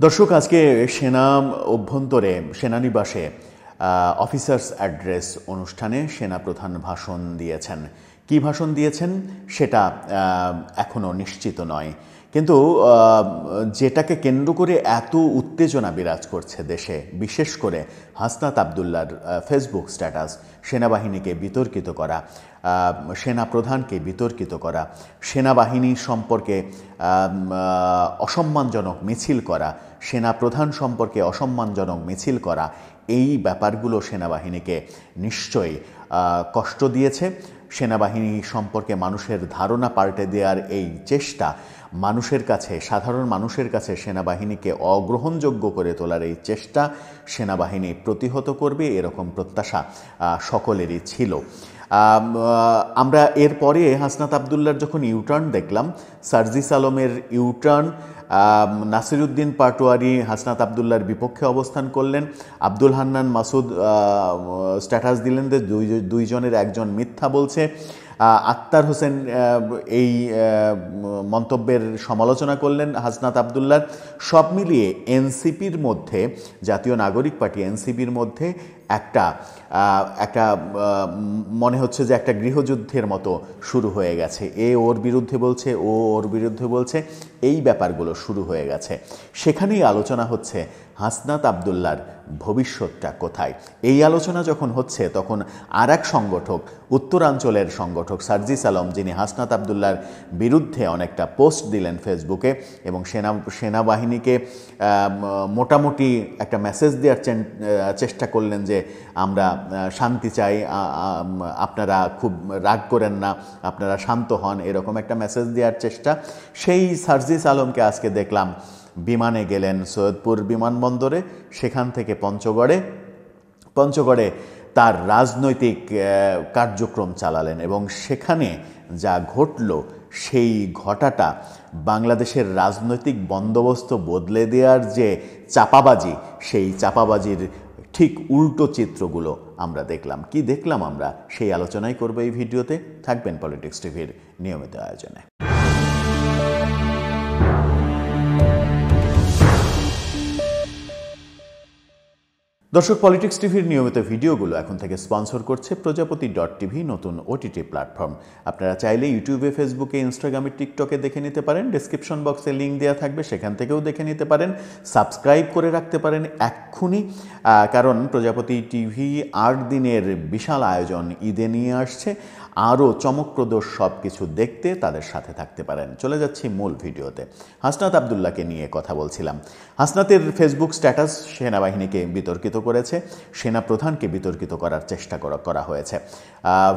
দর্শক, আজকে সেনা অভ্যন্তরে সেনানিবাসে অফিসার্স অ্যাড্রেস অনুষ্ঠানে সেনাপ্রধান ভাষণ দিয়েছেন। কি ভাষণ দিয়েছেন সেটা এখনও নিশ্চিত নয়, কিন্তু যেটাকে কেন্দ্র করে এত উত্তেজনা বিরাজ করছে দেশে, বিশেষ করে হাসনাত আবদুল্লার ফেসবুক স্ট্যাটাস, সেনাবাহিনীকে বিতর্কিত করা, সেনাপ্রধানকে বিতর্কিত করা, সেনাবাহিনী সম্পর্কে অসম্মানজনক মিছিল করা, সেনাপ্রধান সম্পর্কে অসম্মানজনক মিছিল করা, এই ব্যাপারগুলো সেনাবাহিনীকে নিশ্চয়ই কষ্ট দিয়েছে। সেনাবাহিনী সম্পর্কে মানুষের ধারণা পাল্টে দেওয়ার এই চেষ্টা, মানুষের কাছে, সাধারণ মানুষের কাছে সেনাবাহিনীকে অগ্রহণযোগ্য করে তোলার এই চেষ্টা সেনাবাহিনী প্রতিহত করবে, এরকম প্রত্যাশা সকলেরই ছিল। আমরা এরপরে হাসনাত আবদুল্লার যখন ইউটার্ন দেখলাম, সার্জিস আলমের ইউটার্ন, নাসিরউদ্দিন পাটোয়ারি হাসনাত আবদুল্লার বিপক্ষে অবস্থান করলেন, আব্দুল হান্নান মাসুদ স্ট্যাটাস দিলেন যে দুইজনের একজন মিথ্যা বলছে, আক্তার হোসেন এই মন্তব্যের সমালোচনা করলেন হাসনাত আবদুল্লার। সব মিলিয়ে এনসিপির মধ্যে, জাতীয় নাগরিক পার্টি এনসিপির মধ্যে একটা মনে হচ্ছে যে একটা গৃহযুদ্ধের মতো শুরু হয়ে গেছে। এ ওর বিরুদ্ধে বলছে, ও ওর বিরুদ্ধে বলছে, এই ব্যাপারগুলো শুরু হয়ে গেছে। সেখানেই আলোচনা হচ্ছে হাসনাত আবদুল্লার ভবিষ্যৎটা কোথায়। এই আলোচনা যখন হচ্ছে তখন আর এক সংগঠক, উত্তরাঞ্চলের সংগঠক সার্জিস আলম, যিনি হাসনাত আবদুল্লার বিরুদ্ধে অনেকটা পোস্ট দিলেন ফেসবুকে এবং সেনাবাহিনীকে মোটামুটি একটা মেসেজ দেওয়ার চেষ্টা করলেন যে আমরা শান্তি চাই, আপনারা খুব রাগ করেন না, আপনারা শান্ত হন, এরকম একটা মেসেজ দেওয়ার চেষ্টা। সেই সার্জিস আলমকে আজকে দেখলাম বিমানে গেলেন সৈয়দপুর বিমানবন্দরে, সেখান থেকে পঞ্চগড়ে তার রাজনৈতিক কার্যক্রম চালালেন এবং সেখানে যা ঘটল সেই ঘটাটা বাংলাদেশের রাজনৈতিক বন্দোবস্ত বদলে দেওয়ার যে চাপাবাজি, সেই চাপাবাজির ঠিক উল্টো চিত্রগুলো আমরা দেখলাম। কি দেখলাম আমরা, সেই আলোচনাই করব এই ভিডিওতে। থাকবেন পলিটিক্স টিভির নিয়মিত আয়োজনে। দর্শক, পলিটিক্স টিভির নিয়মিত ভিডিওগুলো এখন থেকে স্পন্সর করছে প্রজাপতি.টিভি, নতুন ওটিটি প্ল্যাটফর্ম। আপনারা চাইলে ইউটিউবে, ফেসবুকে, ইনস্টাগ্রামে, টিকটকে দেখে নিতে পারেন। ডেসক্রিপশন বক্সে লিঙ্ক দেওয়া থাকবে, সেখান থেকেও দেখে নিতে পারেন। সাবস্ক্রাইব করে রাখতে পারেন এক্ষুনি, কারণ প্রজাপতি টিভি 8 দিনের বিশাল আয়োজন ঈদে নিয়ে আসছে। আরও চমকপ্রদ সব কিছু দেখতে তাদের সাথে থাকতে পারেন। চলে যাচ্ছি মূল ভিডিওতে। হাসনাত আবদুল্লাহকে নিয়ে কথা বলছিলাম। হাসনাতের ফেসবুক স্ট্যাটাস সেনাবাহিনীকে বিতর্কিত করেছে, সেনাপ্রধানকে বিতর্কিত করার চেষ্টা করা হয়েছে।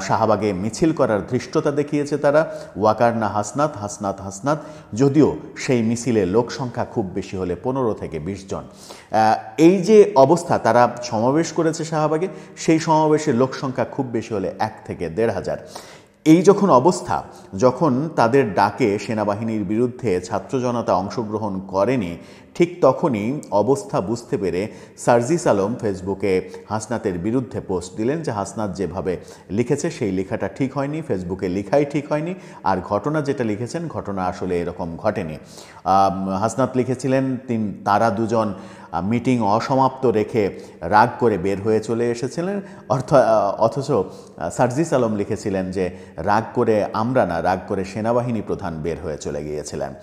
শাহবাগে মিছিল করার ধৃষ্টতা দেখিয়েছে তারা, ওয়াকার না হাসনাত, হাসনাত হাসনাত, যদিও সেই মিছিলে লোক সংখ্যা খুব বেশি হলে 15 থেকে 20 জন। এই যে অবস্থা, তারা সমাবেশ করেছে শাহবাগে, সেই সমাবেশে লোক সংখ্যা খুব বেশি হলে 1 থেকে 1,500। এই যখন অবস্থা, যখন তাদের ডাকে সেনাবাহিনীর বিরুদ্ধে ছাত্র জনতা অংশগ্রহণ করেনি, ঠিক তখনই অবস্থা বুঝতে পেরে সার্জিস আলম ফেসবুকে হাসনাতের বিরুদ্ধে পোস্ট দিলেন যে হাসনাত যেভাবে লিখেছে সেই লেখাটা ঠিক হয়নি, ফেসবুকে লেখাই ঠিক হয়নি, আর ঘটনা যেটা লিখেছেন ঘটনা আসলে এরকম ঘটেনি। হাসনাত লিখেছিলেন তারা দুজন মিটিং অসমাপ্ত রেখে রাগ করে বের হয়ে চলে এসেছিলেন, অথচ সার্জিস আলম লিখেছিলেন যে রাগ করে আমরা না, রাগ করে সেনাবাহিনী প্রধান বের হয়ে চলে গিয়েছিলেন।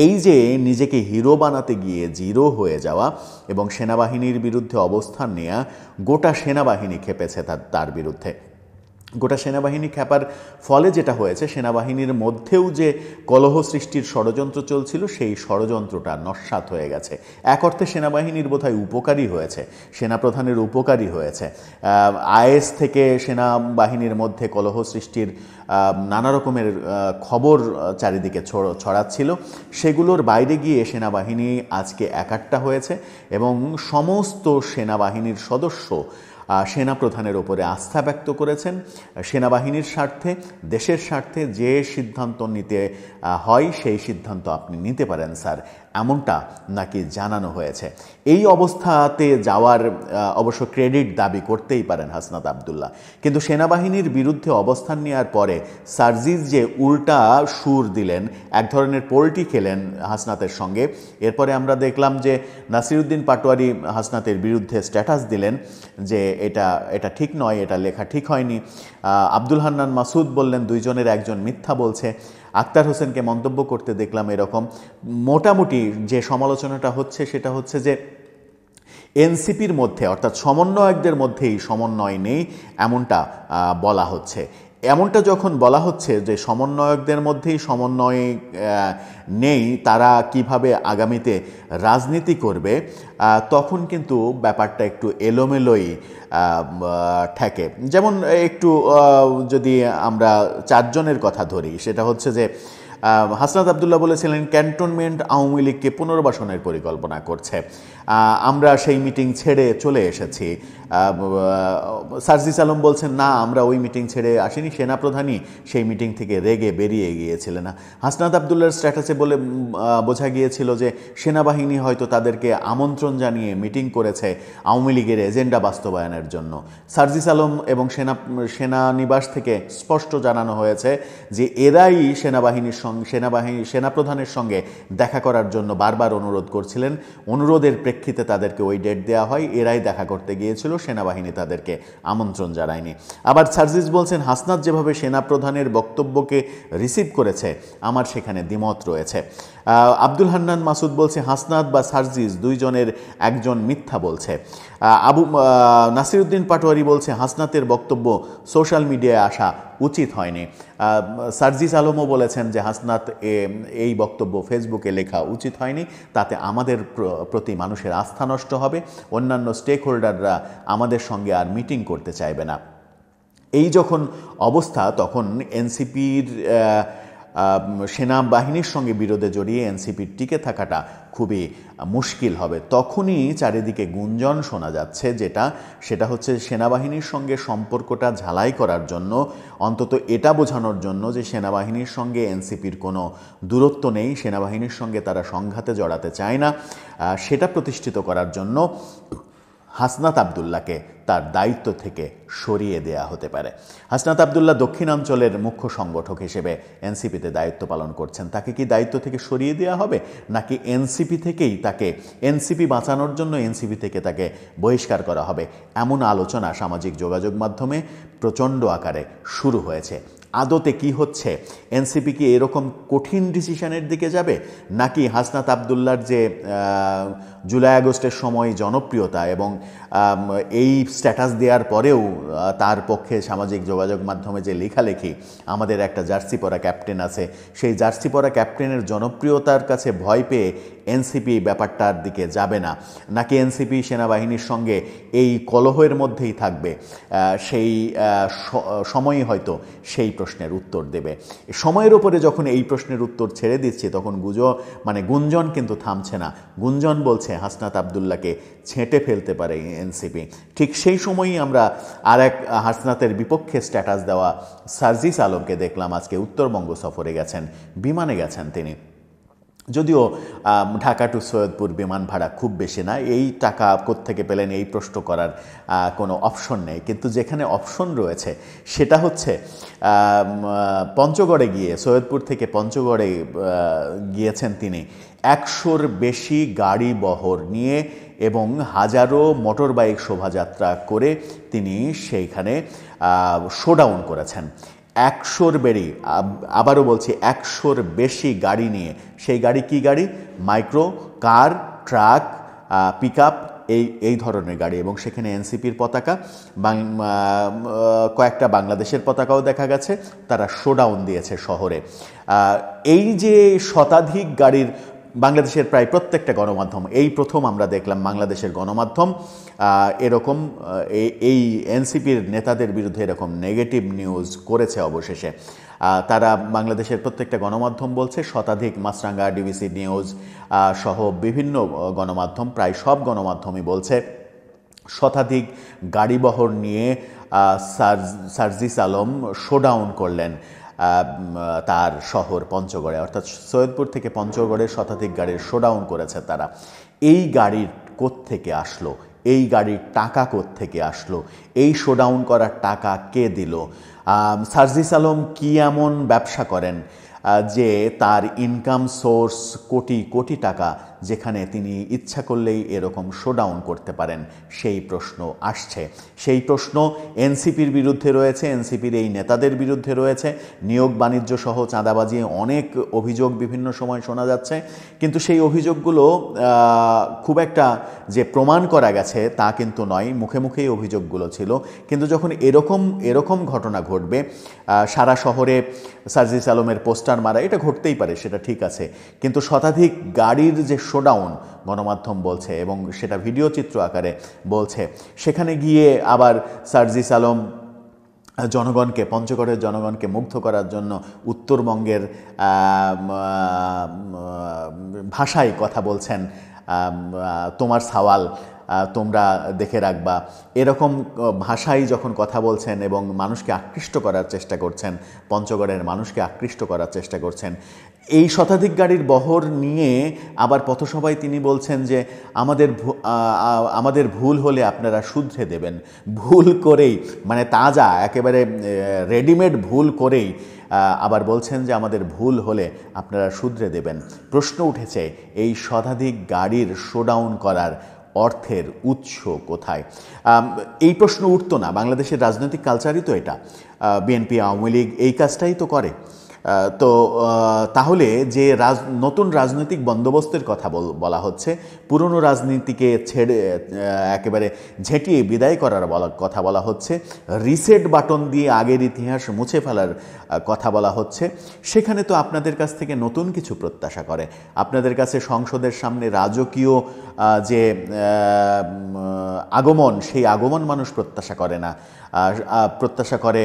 এই যে নিজেকে হিরো বানাতে গিয়ে জিরো হয়ে যাওয়া এবং সেনাবাহিনীর বিরুদ্ধে অবস্থান নেওয়া, গোটা সেনাবাহিনী খেপেছে তার বিরুদ্ধে। গোটা সেনাবাহিনী খেপার ফলে যেটা হয়েছে, সেনাবাহিনীর মধ্যেও যে কলহ সৃষ্টির ষড়যন্ত্র চলছিল, সেই ষড়যন্ত্রটা নস্যাৎ হয়ে গেছে। এক অর্থে সেনাবাহিনীর বোধহয় উপকারী হয়েছে, সেনাপ্রধানের উপকারী হয়েছে। আইএস থেকে সেনাবাহিনীর মধ্যে কলহ সৃষ্টির নানা রকমের খবর চারিদিকে ছড়াচ্ছিল, সেগুলোর বাইরে গিয়ে সেনাবাহিনী আজকে একাট্টা হয়েছে এবং সমস্ত সেনাবাহিনীর সদস্য সেনাপ্রধানের ওপরে আস্থা ব্যক্ত করেছেন। সেনাবাহিনীর স্বার্থে, দেশের স্বার্থে যে সিদ্ধান্ত নিতে হয় সেই সিদ্ধান্ত আপনি নিতে পারেন স্যার, এমনটা নাকি জানানো হয়েছে। এই অবস্থাতে যাওয়ার অবশ্য ক্রেডিট দাবি করতেই পারেন হাসনাত আবদুল্লাহ, কিন্তু সেনাবাহিনীর বিরুদ্ধে অবস্থান নেওয়ার পরে সার্জিস যে উল্টা সুর দিলেন, এক ধরনের পোল্টি খেলেন হাসনাতের সঙ্গে। এরপরে আমরা দেখলাম যে নাসিরউদ্দিন পাটোয়ারি হাসনাতের বিরুদ্ধে স্ট্যাটাস দিলেন যে এটা ঠিক নয়, এটা লেখা ঠিক হয়নি। আব্দুল হান্নান মাসুদ বললেন দুইজনের একজন মিথ্যা বলছে। আক্তার হোসেনকে মন্তব্য করতে দেখলাম এরকম। মোটামুটি যে সমালোচনাটা হচ্ছে সেটা হচ্ছে যে এনসিপির মধ্যে অর্থাৎ সমন্বয়কদের মধ্যেই সমন্বয় নেই, এমনটা বলা হচ্ছে। এমনটা যখন বলা হচ্ছে যে সমন্বয়কদের মধ্যেই সমন্বয় নেই, তারা কিভাবে আগামীতে রাজনীতি করবে, তখন কিন্তু ব্যাপারটা একটু এলোমেলোই ঠেকে। যেমন একটু যদি আমরা চারজনের কথা ধরি, সেটা হচ্ছে যে হাসনাত আবদুল্লাহ বলেছিলেন ক্যান্টনমেন্ট আওয়ামী লীগকে পুনর্বাসনের পরিকল্পনা করছে, আমরা সেই মিটিং ছেড়ে চলে এসেছি। সার্জিস আলম বলছেন না, আমরা ওই মিটিং ছেড়ে আসিনি, সেনাপ্রধানই সেই মিটিং থেকে রেগে বেরিয়ে গিয়েছিলেন। হাসনাত আবদুল্লাহর স্ট্যাটাসে বলে বোঝা গিয়েছিল যে সেনাবাহিনী হয়তো তাদেরকে আমন্ত্রণ জানিয়ে মিটিং করেছে আওয়ামী লীগের এজেন্ডা বাস্তবায়নের জন্য। সার্জিস আলম এবং সেনানিবাস থেকে স্পষ্ট জানানো হয়েছে যে এরাই সেনাপ্রধানের সঙ্গে দেখা করার জন্য বারবার অনুরোধ করছিলেন। অনুরোধের প্রেক্ষিতে তাদেরকে ওই ডেট দেওয়া হয়, এরাই দেখা করতে গিয়েছিল, সেনাবাহিনী তাদেরকে আমন্ত্রণ জানায়নি। আবার সার্জিস বলছেন হাসনাত যেভাবে সেনাপ্রধানের বক্তব্যকে রিসিভ করেছে আমার সেখানে দ্বিমত রয়েছে। আব্দুল হান্নান মাসুদ বলছে হাসনাত বা সার্জিস দুইজনের একজন মিথ্যা বলছে। নাসিরউদ্দিন পাটোয়ারি বলছে হাসনাতের বক্তব্য সোশ্যাল মিডিয়ায় আসা উচিত হয়নি। সার্জিস আলমও বলেছেন যে হাসনাত এই বক্তব্য ফেসবুকে লেখা উচিত হয়নি, তাতে আমাদের প্রতি মানুষের আস্থা নষ্ট হবে, অন্যান্য স্টেক হোল্ডাররা আমাদের সঙ্গে আর মিটিং করতে চাইবে না। এই যখন অবস্থা, তখন এনসিপির সেনাবাহিনীর সঙ্গে বিরোধে জড়িয়ে এনসিপির টিকে থাকাটা খুবই মুশকিল হবে। তখনই চারিদিকে গুঞ্জন শোনা যাচ্ছে, সেটা হচ্ছে সেনাবাহিনীর সঙ্গে সম্পর্কটা ঝালাই করার জন্য, অন্তত এটা বোঝানোর জন্য যে সেনাবাহিনীর সঙ্গে এনসিপির কোনো দূরত্ব নেই, সেনাবাহিনীর সঙ্গে তারা সংঘাতে জড়াতে চায় না, সেটা প্রতিষ্ঠিত করার জন্য হাসনাত আবদুল্লাহকে তার দায়িত্ব থেকে সরিয়ে দেয়া হতে পারে। হাসনাত আবদুল্লাহ দক্ষিণাঞ্চলের মুখ্য সংগঠক হিসেবে এনসিপিতে দায়িত্ব পালন করছেন, তাকে কি দায়িত্ব থেকে সরিয়ে দেওয়া হবে, নাকি এনসিপি বাঁচানোর জন্য এনসিপি থেকে তাকে বহিষ্কার করা হবে? এমন আলোচনা সামাজিক যোগাযোগ মাধ্যমে প্রচণ্ড আকারে শুরু হয়েছে। আদতে কি হচ্ছে? এনসিপি কি এরকম কঠিন ডিসিশনের দিকে যাবে, নাকি হাসনাত আবদুল্লাহর যে জুলাই আগস্টের সময় জনপ্রিয়তা এবং এই স্ট্যাটাস দেওয়ার পরেও তার পক্ষে সামাজিক যোগাযোগ মাধ্যমে যে লেখালেখি, আমাদের একটা জার্সি পরা ক্যাপ্টেন আছে, সেই জার্সি পরা ক্যাপ্টেনের জনপ্রিয়তার কাছে ভয় পেয়ে এনসিপি ব্যাপারটার দিকে যাবে না, নাকি এনসিপি সেনাবাহিনীর সঙ্গে এই কলহের মধ্যেই থাকবে? সেই সময়ই হয়তো সেই প্রশ্নের উত্তর দেবে। সময়ের উপরে যখন এই প্রশ্নের উত্তর ছেড়ে দিচ্ছে, তখন গুঞ্জন কিন্তু থামছে না। গুঞ্জন বলছে হাসনাত আবদুল্লাহকে ছেঁটে ফেলতে পারে এনসিপি। ঠিক সেই সময়ই আমরা আর এক হাসনাতের বিপক্ষে স্ট্যাটাস দেওয়া সার্জিস আলমকে দেখলাম আজকে উত্তরবঙ্গ সফরে গেছেন, বিমানে গেছেন তিনি। যদিও ঢাকা টু সৈয়দপুর বিমান ভাড়া খুব বেশি না, এই টাকা কোত্থেকে পেলেন এই প্রশ্ন করার কোনো অপশন নেই, কিন্তু যেখানে অপশন রয়েছে সেটা হচ্ছে পঞ্চগড়ে গিয়ে, সৈয়দপুর থেকে পঞ্চগড়ে গিয়েছেন তিনি 100-র বেশি গাড়ি বহর নিয়ে এবং হাজারো মোটরবাইক শোভাযাত্রা করে তিনি সেইখানে শোডাউন করেছেন। 100-র বেশি, আবারও বলছি 100-র বেশি গাড়ি নিয়ে। সেই গাড়ি কি গাড়ি? মাইক্রো, কার, ট্রাক, পিকআপ, এই ধরনের গাড়ি, এবং সেখানে এনসিপির পতাকা, কয়েকটা বাংলাদেশের পতাকাও দেখা গেছে। তারা শোডাউন দিয়েছে শহরে। এই যে শতাধিক গাড়ির, বাংলাদেশের প্রায় প্রত্যেকটা গণমাধ্যম, এই প্রথম আমরা দেখলাম বাংলাদেশের গণমাধ্যম এরকম এই এনসিপির নেতাদের বিরুদ্ধে এরকম নেগেটিভ নিউজ করেছে। অবশেষে তারা, বাংলাদেশের প্রত্যেকটা গণমাধ্যম বলছে, শতাধিক, মাছরাঙ্গা, ডিবিসি নিউজ সহ বিভিন্ন গণমাধ্যম, প্রায় সব গণমাধ্যমই বলছে শতাধিক গাড়িবহর নিয়ে সার্জিস আলম শোডাউন করলেন। তার শহর পঞ্চগড়ে, অর্থাৎ সৈয়দপুর থেকে পঞ্চগড়ের শতাধিক গাড়ির শোডাউন করেছে তারা। এই গাড়ির কোত্থেকে আসলো, এই গাড়ির টাকা কোত্থেকে আসলো, এই শোডাউন করার টাকা কে দিল? সার্জিস আলম কি এমন ব্যবসা করেন যে তার ইনকাম সোর্স কোটি কোটি টাকা, যেখানে তিনি ইচ্ছা করলেই এরকম শোডাউন করতে পারেন? সেই প্রশ্ন আসছে। সেই প্রশ্ন এনসিপির বিরুদ্ধে রয়েছে, এনসিপির এই নেতাদের বিরুদ্ধে রয়েছে। নিয়োগ বাণিজ্য সহ চাঁদাবাজি অনেক অভিযোগ বিভিন্ন সময় শোনা যাচ্ছে, কিন্তু সেই অভিযোগগুলো খুব একটা যে প্রমাণ করা গেছে তা কিন্তু নয়, মুখে মুখেই অভিযোগগুলো ছিল। কিন্তু যখন এরকম ঘটনা ঘটবে, সারা শহরে সার্জিস আলমের পোস্টার মারা, এটা ঘটতেই পারে, সেটা ঠিক আছে, কিন্তু শতাধিক গাড়ির যে শোডাউন গণমাধ্যম বলছে এবং সেটা ভিডিও চিত্র আকারে বলছে, সেখানে গিয়ে আবার সার্জিস আলম জনগণকে, পঞ্চগড়ের জনগণকে মুগ্ধ করার জন্য উত্তরবঙ্গের ভাষায় কথা বলছেন, তোমার সওয়াল তোমরা দেখে রাখবা, এরকম ভাষায় যখন কথা বলছেন এবং মানুষকে আকৃষ্ট করার চেষ্টা করছেন, পঞ্চগড়ের মানুষকে আকৃষ্ট করার চেষ্টা করছেন, এই শতাধিক গাড়ির বহর নিয়ে আবার পথসভায় তিনি বলছেন যে আমাদের ভুল হলে আপনারা শুধরে দেবেন। ভুল করেই, মানে তাজা একেবারে রেডিমেড ভুল করেই আবার বলছেন যে আমাদের ভুল হলে আপনারা শুধরে দেবেন। প্রশ্ন উঠেছে, এই শতাধিক গাড়ির শোডাউন করার অর্থের উৎস কোথায়? এই প্রশ্ন উঠতো না, বাংলাদেশের রাজনৈতিক কালচারই তো এটা। বিএনপি, আওয়ামী লীগ এই কাজটাই তো করে। তো তাহলে যে নতুন রাজনৈতিক বন্দোবস্তের কথা বলা হচ্ছে, পুরনো রাজনীতিকে ছেড়ে একেবারে ঝেঁটিয়ে বিদায় করার কথা বলা হচ্ছে, রিসেট বাটন দিয়ে আগের ইতিহাস মুছে ফেলার কথা বলা হচ্ছে, সেখানে তো আপনাদের কাছ থেকে নতুন কিছু প্রত্যাশা করে। আপনাদের কাছে সংসদের সামনে রাজকীয় যে আগমন, সেই আগমন মানুষ প্রত্যাশা করে না। প্রত্যাশা করে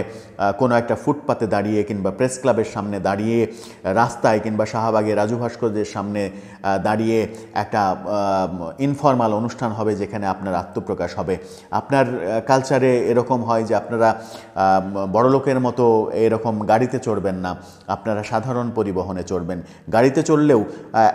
কোনো একটা ফুটপাতে দাঁড়িয়ে কিংবা প্রেস ক্লাবের সামনে দাঁড়িয়ে, রাস্তায় কিংবা শাহবাগে রাজু ভাস্কর্যের সামনে দাঁড়িয়ে একটা ইনফর্মাল অনুষ্ঠান হবে যেখানে আপনার আত্মপ্রকাশ হবে। আপনার কালচারে এরকম হয় যে আপনারা বড়লোকের মতো এরকম গাড়িতে চড়বেন না, আপনারা সাধারণ পরিবহনে চড়বেন। গাড়িতে চড়লেও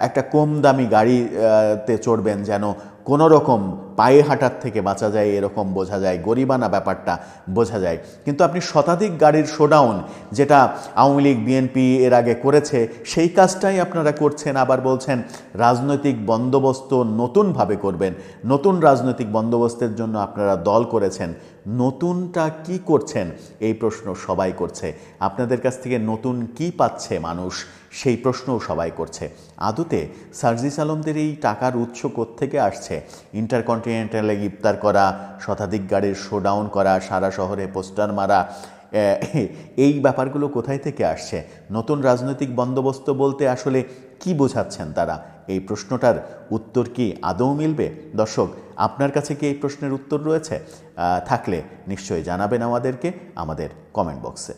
একটা কম দামি গাড়িতে চড়বেন যেন কোনো রকম পায়ে হাঁটার থেকে বাঁচা যায়, এরকম বোঝা যায়, গরিবানা ব্যাপারটা বোঝা যায়। কিন্তু আপনি শতাধিক গাড়ির শোডাউন, যেটা আওয়ামী লীগ বিএনপি এর আগে করেছে, সেই কাজটাই আপনারা করছেন। আবার বলছেন রাজনৈতিক বন্দোবস্ত নতুনভাবে করবেন, নতুন রাজনৈতিক বন্দোবস্তের জন্য আপনারা দল করেছেন। নতুনটা কি করছেন এই প্রশ্ন সবাই করছে। আপনাদের কাছ থেকে নতুন কি পাচ্ছে মানুষ, সেই প্রশ্নও সবাই করছে। আদতে সার্জিস আলমদের এই টাকার উৎস কোত্থেকে আসছে? ইন্টারকন্টিনেন্টালে ইফতার করা, শতাধিক গাড়ির শোডাউন করা, সারা শহরে পোস্টার মারা, এই ব্যাপারগুলো কোথায় থেকে আসছে? নতুন রাজনৈতিক বন্দোবস্ত বলতে আসলে কি বোঝাচ্ছেন তারা? এই প্রশ্নটার উত্তর কি আদৌ মিলবে? দর্শক, আপনার কাছে কি এই প্রশ্নের উত্তর রয়েছে? থাকলে নিশ্চয়ই জানাবেন আমাদেরকে আমাদের কমেন্ট বক্সে।